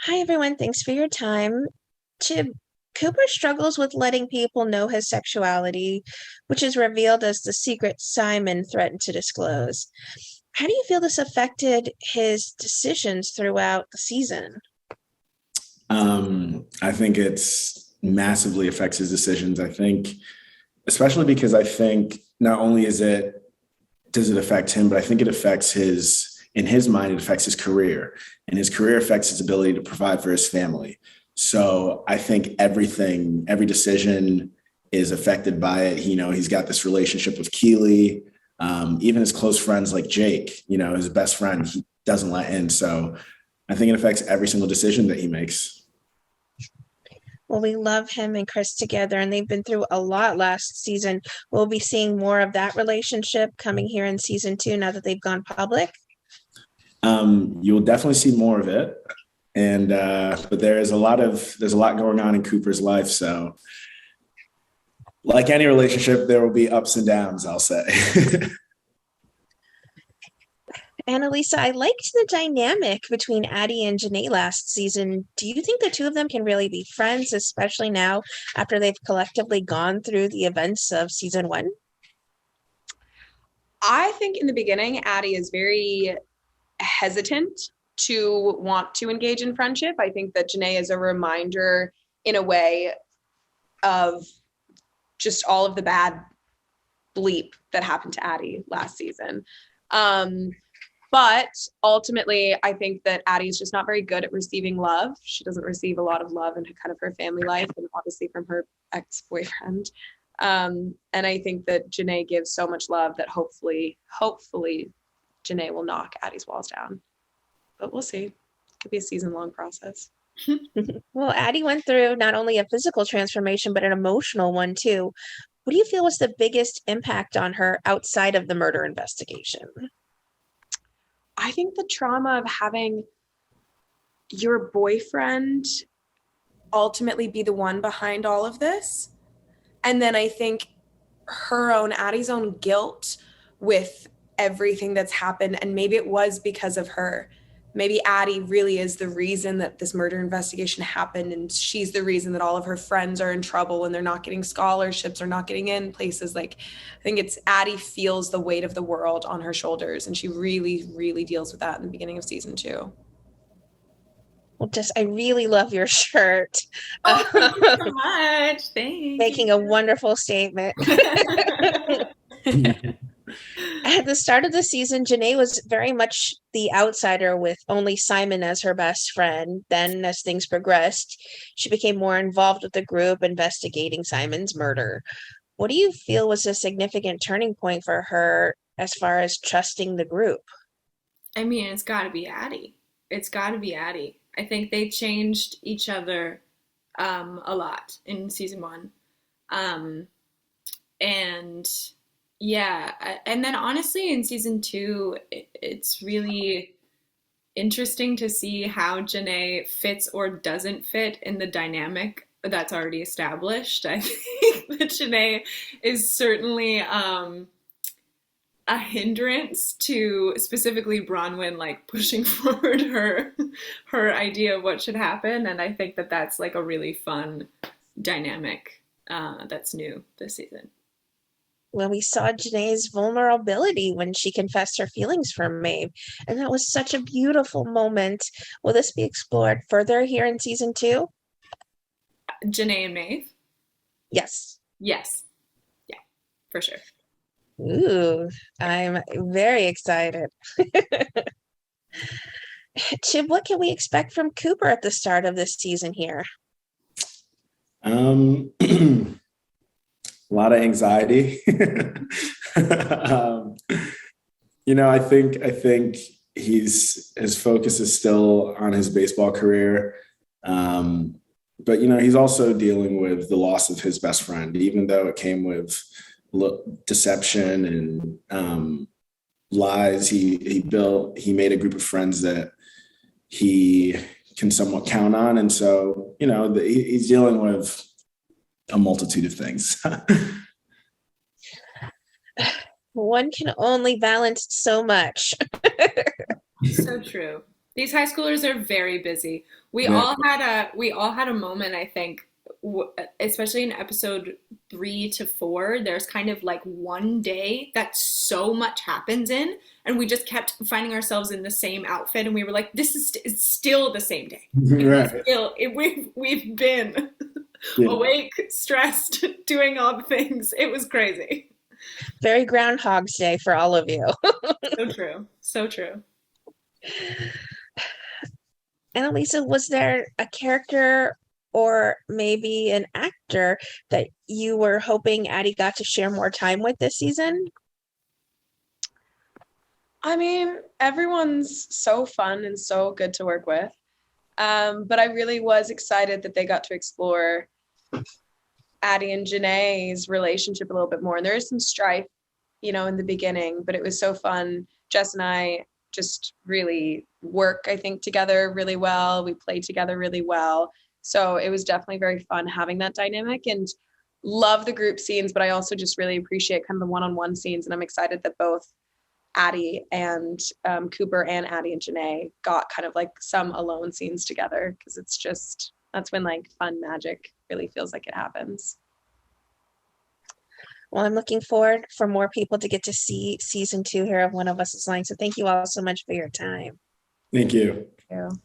Hi, everyone. Thanks for your time. Chib, Cooper struggles with letting people know his sexuality, which is revealed as the secret Simon threatened to disclose. How do you feel this affected his decisions throughout the season? I think it's massively affects his decisions. I think, especially because I think not only does it affect him, but I think it affects in his mind, it affects his career, and his career affects his ability to provide for his family. So I think every decision is affected by it. He's got this relationship with Keely, even his close friends like Jake, his best friend, he doesn't let in. So I think it affects every single decision that he makes. Well, we love him and Chris together, and they've been through a lot last season. We'll be seeing more of that relationship coming here in season two now that they've gone public. You will definitely see more of it, and but there's a lot going on in Cooper's life. So, like any relationship, there will be ups and downs, I'll say. Annalisa, I liked the dynamic between Addie and Janae last season. Do you think the two of them can really be friends, especially now after they've collectively gone through the events of season one? I think in the beginning, Addie is very hesitant to want to engage in friendship. I think that Janae is a reminder in a way of just all of the bad bleep that happened to Addie last season. But ultimately, I think that Addie is just not very good at receiving love. She doesn't receive a lot of love in kind of her family life, and obviously from her ex-boyfriend. And I think that Janae gives so much love that hopefully Janae will knock Addie's walls down. But we'll see. It could be a season-long process. Well, Addie went through not only a physical transformation, but an emotional one too. What do you feel was the biggest impact on her outside of the murder investigation? I think the trauma of having your boyfriend ultimately be the one behind all of this. And then I think Addie's own guilt with everything that's happened. And maybe it was because of her. Maybe Addie really is the reason that this murder investigation happened. And she's the reason that all of her friends are in trouble and they're not getting scholarships or not getting in places. Like, I think it's Addie feels the weight of the world on her shoulders. And she really, really deals with that in the beginning of season two. Well, just I really love your shirt. Oh, thank you so much. Thank Making you. a wonderful statement. At the start of the season, Janae was very much the outsider with only Simon as her best friend. Then, as things progressed, she became more involved with the group investigating Simon's murder. What do you feel was a significant turning point for her as far as trusting the group? I mean, it's got to be Addie. It's got to be Addie. I think they changed each other a lot in season one. Um, and yeah, and then honestly, in season two, it's really interesting to see how Janae fits or doesn't fit in the dynamic that's already established. I think that Janae is certainly a hindrance to specifically Bronwyn like pushing forward her idea of what should happen, and I think that that's like a really fun dynamic that's new this season. Well, we saw Janae's vulnerability when she confessed her feelings for Maeve, and that was such a beautiful moment. Will this be explored further here in season two? Janae and Maeve, Yes. yes, yeah, for sure. Ooh, I'm very excited. Chib, what can we expect from Cooper at the start of this season here? A lot of anxiety. um, I think his focus is still on his baseball career. But he's also dealing with the loss of his best friend, even though it came with deception and lies. He made a group of friends that he can somewhat count on, and so he's dealing with a multitude of things. One can only balance so much. So true. These high schoolers are very busy. Yeah. We all had a moment, I think, especially in episode 3 to 4. There's kind of like one day that so much happens in, and we just kept finding ourselves in the same outfit, and we were like, "This is it's still the same day. Like, Right. we've been Yeah. awake, stressed, doing all the things. It was crazy. Very Groundhog's Day for all of you. So true. So true. Annalisa, was there a character or maybe an actor that you were hoping Addie got to share more time with this season? I mean, everyone's so fun and so good to work with. But I really was excited that they got to explore Addie and Janae's relationship a little bit more. And there is some strife, in the beginning, but it was so fun. Jess and I just really work, I think, together really well. We play together really well. So it was definitely very fun having that dynamic, and love the group scenes, but I also just really appreciate kind of the one-on-one scenes. And I'm excited that both Addie and Cooper and Addie and Janae got kind of like some alone scenes together, because that's when like fun magic really feels like it happens. Well, I'm looking forward for more people to get to see season 2 here of One of Us is Lying. So thank you all so much for your time. Thank you. Thank you.